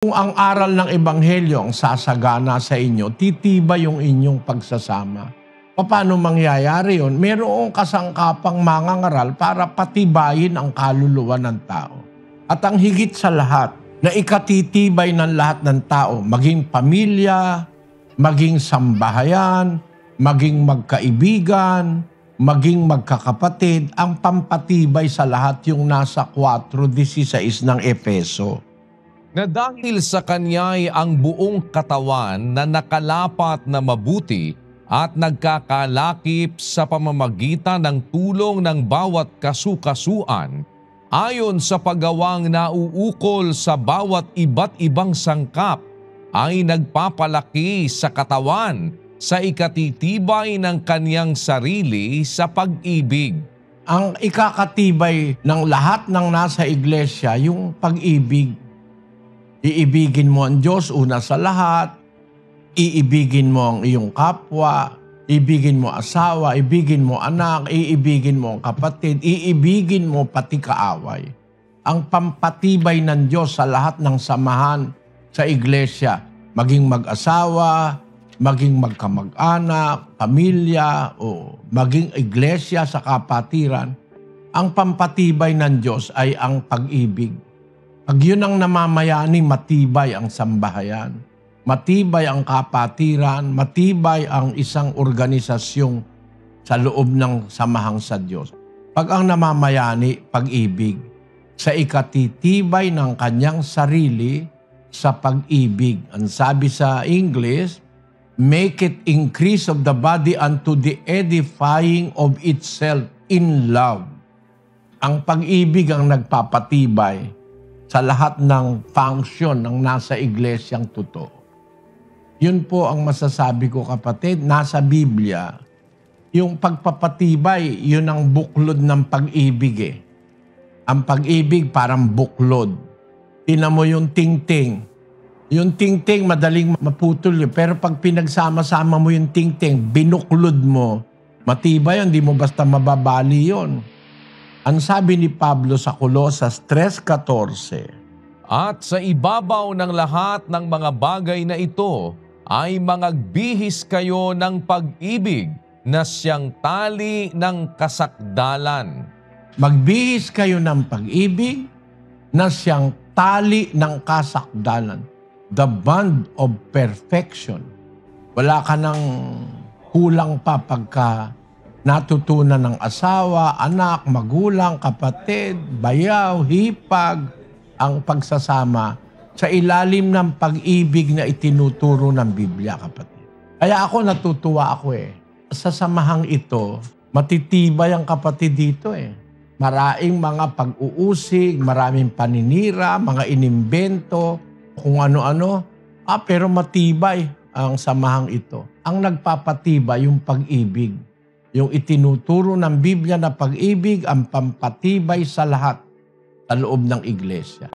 Kung ang aral ng Ebanghelyo ang sasagana sa inyo, titibay yung inyong pagsasama. Paano mangyayari yun? Merong kasangkapang mangangaral para patibayin ang kaluluwa ng tao. At ang higit sa lahat, na ikatitibay ng lahat ng tao, maging pamilya, maging sambahayan, maging magkaibigan, maging magkakapatid, ang pampatibay sa lahat yung nasa 4:16 ng Efeso. Na dahil sa kanya'y ang buong katawan na nakalapat na mabuti at nagkakalakip sa pamamagitan ng tulong ng bawat kasukasuan, ayon sa paggawang nauukol sa bawat iba't ibang sangkap, ay nagpapalaki sa katawan sa ikatitibay ng kanyang sarili sa pag-ibig. Ang ikakatibay ng lahat ng nasa iglesia, yung pag-ibig. Iibigin mo ang Diyos una sa lahat, iibigin mo ang iyong kapwa, iibigin mo asawa, iibigin mo anak, iibigin mo ang kapatid, iibigin mo pati kaaway. Ang pampatibay ng Diyos sa lahat ng samahan sa iglesia, maging mag-asawa, maging magkamag-anak, pamilya, o maging iglesia sa kapatiran, ang pampatibay ng Diyos ay ang pag-ibig. Pag yun ang namamayani, matibay ang sambahayan, matibay ang kapatiran, matibay ang isang organisasyong sa loob ng samahang sa Diyos. Pag ang namamayani, pag-ibig, sa ikatitibay ng kanyang sarili sa pag-ibig. Ang sabi sa English, make it increase of the body unto the edifying of itself in love. Ang pag-ibig ang nagpapatibay sa lahat ng function ng nasa iglesyang totoo. Yun po ang masasabi ko, kapatid, nasa Biblia. Yung pagpapatibay, yun ang buklod ng pag-ibig eh. Ang pag-ibig parang buklod. Tingnan mo yung tingting. Yung tingting, madaling maputol yun. Pero pag pinagsama-sama mo yung tingting, binuklod mo, matibay yun, di mo basta mababali yun. Ang sabi ni Pablo sa Colosas 3:14, At sa ibabaw ng lahat ng mga bagay na ito ay mangagbihis kayo ng pag-ibig na siyang tali ng kasakdalan. Magbihis kayo ng pag-ibig na siyang tali ng kasakdalan. The bond of perfection. Wala ka nang kulang pa pagka natutunan ng asawa, anak, magulang, kapatid, bayaw, hipag, ang pagsasama sa ilalim ng pag-ibig na itinuturo ng Biblia, kapatid. Kaya ako natutuwa ako eh. Sa samahang ito, matitibay ang kapatid dito eh. Maraming mga pag-uusig, maraming paninira, mga inimbento, kung ano-ano. Pero matibay ang samahang ito. Ang nagpapatibay yung pag-ibig. Yung itinuturo ng Biblia na pag-ibig ang pampatibay sa lahat sa loob ng iglesia.